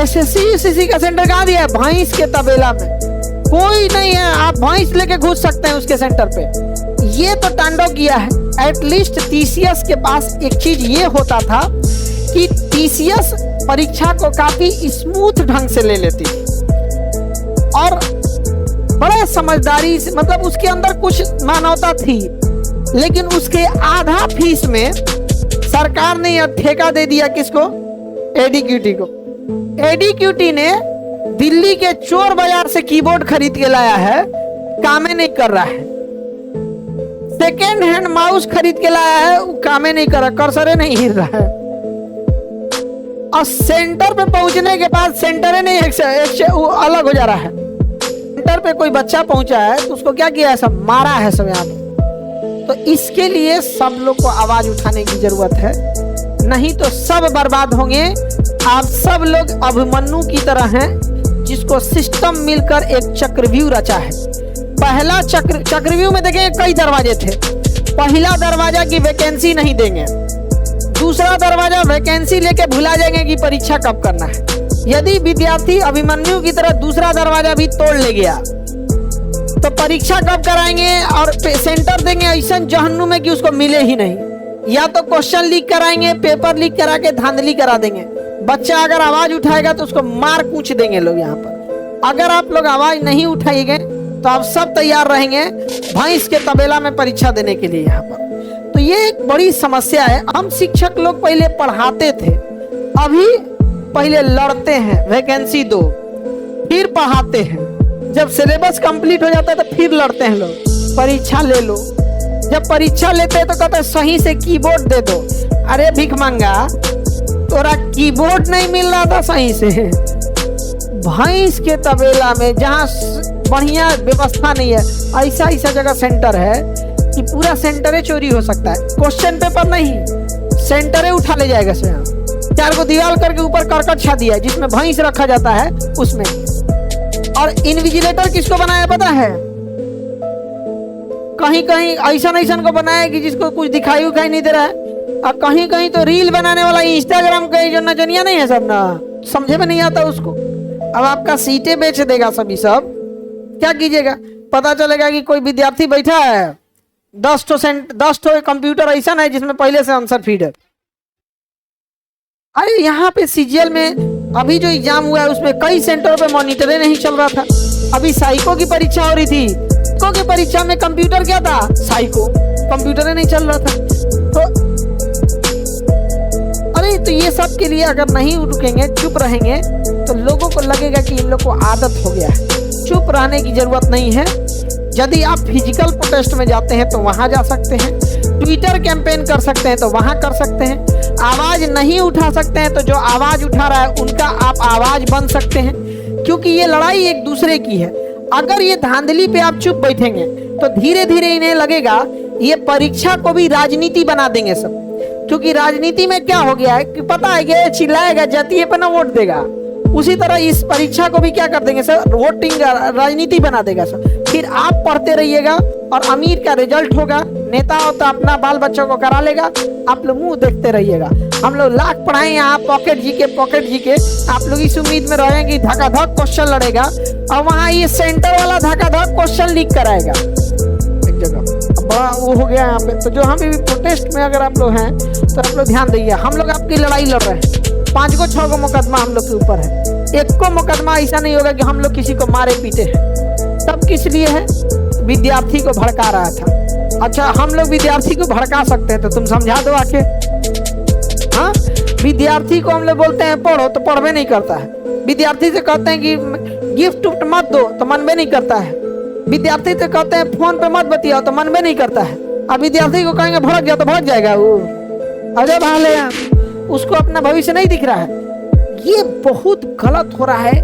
SSC UCC का centre कहाँ दिया है? भैंस के तबेला में। कोई नहीं है, आप भैंस लेके घुस सकते हैं उसके सेंटर पे। ये तो तांडव किया है। एटलीस्ट टीसीएस के पास एक चीज ये होता था कि टीसीएस परीक्षा को काफी स्मूथ ढंग से ले लेती थी और बड़ा समझदारी से, मतलब उसके अंदर कुछ मानवता थी। लेकिन उसके आधा फीस में सरकार ने यह ठेका दे दिया किसको? एडीक्यूटी को। एडीक्यूटी ने दिल्ली के चोर बाजार से कीबोर्ड खरीद के लाया है, काम नहीं कर रहा है। सेकेंड हैंड माउस खरीद के लाया है, वो काम नहीं कर रहा, कर्सर नहीं हिल रहा है। और सेंटर पे पहुंचने के बाद सेंटर नहीं वो अलग हो जा रहा है। सेंटर पे कोई बच्चा पहुंचा है तो उसको क्या किया है? सब मारा है सब यहाँ पे। तो इसके लिए सब लोग को आवाज उठाने की जरूरत है, नहीं तो सब बर्बाद होंगे। आप सब लोग अभिमन्यु की तरह हैं जिसको सिस्टम मिलकर एक चक्रव्यूह रचा है। पहला चक्रव्यूह में देखें कई दरवाजे थे। पहला दरवाजा की वैकेंसी नहीं देंगे, दूसरा दरवाजा वैकेंसी लेके भुला जाएंगे कि परीक्षा कब करना है। यदि विद्यार्थी अभिमन्यु की तरह दूसरा दरवाजा भी तोड़ ले गया तो परीक्षा कब कराएंगे और सेंटर देंगे ऐसा जहन्नुम में कि उसको मिले ही नहीं। या तो क्वेश्चन लीक कराएंगे, पेपर लीक करा के धांधली करा देंगे। बच्चा अगर आवाज उठाएगा तो उसको मार कूच देंगे लोग यहाँ पर। अगर आप लोग आवाज नहीं उठाएंगे तो आप सब तैयार रहेंगे भैंस के तबेला में परीक्षा देने के लिए यहाँ पर। तो ये एक बड़ी समस्या है। हम शिक्षक लोग पहले पढ़ाते थे, अभी पहले लड़ते हैं वैकेंसी दो, फिर पढ़ाते हैं। जब सिलेबस कंप्लीट हो जाता है तो फिर लड़ते हैं लोग, परीक्षा ले लो। जब परीक्षा लेते हैं तो कहते हैं सही से कीबोर्ड दे दो। अरे भिख मंगा, तोरा कीबोर्ड नहीं मिल रहा था सही से। भैंस के तबेला में जहाँ बढ़िया व्यवस्था नहीं है, ऐसा ऐसा जगह सेंटर है कि पूरा सेंटर चोरी हो सकता है। क्वेश्चन पेपर नहीं, सेंटर उठा ले जाएगा से। यहाँ 4 को दीवार करके ऊपर करकट छा दिया है जिसमें भैंस रखा जाता है उसमें। और इन्विजिलेटर किसको बनाया पता है? कहीं कहीं ऐसा को बनाया कि जिसको कुछ दिखाई उखाई नहीं दे रहा है। और कहीं कहीं तो रील बनाने वाला इंस्टाग्राम का जो नजरिया नहीं है सब ना, समझे में नहीं आता उसको। अब आपका सीटें बेच देगा सभी सब, क्या कीजिएगा? पता चलेगा कि कोई विद्यार्थी बैठा है, 10 ठो कंप्यूटर ऐसा है जिसमें पहले से आंसर फीड है। अरे यहाँ पे सीजीएल में अभी जो एग्जाम हुआ है उसमें कई सेंटरों पे मॉनिटरें नहीं चल रहा था। अभी साइको की परीक्षा हो रही थी, साइको की परीक्षा में कंप्यूटर क्या था? साइको, कंप्यूटर नहीं चल रहा था। तो अरे तो ये सब के लिए अगर नहीं रुकेंगे, चुप रहेंगे तो लोगों को लगेगा कि इन लोग को आदत हो गया है। चुप रहने की जरूरत नहीं है। यदि आप फिजिकल प्रोटेस्ट में जाते हैं तो वहां जा सकते हैं, ट्विटर कैंपेन कर सकते हैं तो वहां कर सकते हैं। आवाज नहीं उठा सकते हैं तो जो आवाज उठा रहा है उनका आप आवाज बन सकते हैं, क्योंकि ये लड़ाई एक दूसरे की है। अगर ये धांधली पे आप चुप बैठेंगे तो धीरे धीरे इन्हें लगेगा ये परीक्षा को भी राजनीति बना देंगे सब। क्योंकि राजनीति में क्या हो गया है कि पता है कि चिल्लाएगा जातीय पे ना वोट देगा, उसी तरह इस परीक्षा को भी क्या कर देंगे सर? वोटिंग राजनीति बना देगा सर। फिर आप पढ़ते रहिएगा और अमीर का रिजल्ट होगा, नेता होता अपना बाल बच्चों को करा लेगा, आप लोग मुंह देखते रहिएगा। हम लोग लाख पढ़ाए यहाँ पॉकेट जीके, आप लोग इस उम्मीद में रहेंगे कि धकाधक क्वेश्चन लड़ेगा और वहाँ ये सेंटर वाला धकाधक क्वेश्चन लीक कराएगा एक जगह। बड़ा वो हो गया यहाँ पे। तो जो हम भी प्रोटेस्ट में अगर आप लोग हैं तो आप लोग ध्यान दीजिए, हम लोग आपकी लड़ाई लड़ रहे हैं। 5 को 6 को मुकदमा हम लोग के ऊपर है। एक को मुकदमा ऐसा नहीं होगा कि हम लोग किसी को मारे पीटे हैं। तब किस लिए है? विद्यार्थी को भड़का रहा था। अच्छा, हम लोग विद्यार्थी को भड़का सकते हैं तो तुम समझा दो आके। हाँ, विद्यार्थी को हम लोग बोलते हैं पढ़ो तो पढ़वे नहीं करता है। विद्यार्थी से कहते हैं कि गिफ्ट मत दो तो मनबे नहीं करता है। विद्यार्थी से कहते हैं फोन पे मत बतियाओ तो मनबे नहीं करता है। अब विद्यार्थी को कहेंगे भड़क जाओ तो भड़क जाएगा वो। अजय भाले उसको अपना भविष्य नहीं दिख रहा है। ये बहुत गलत हो रहा है।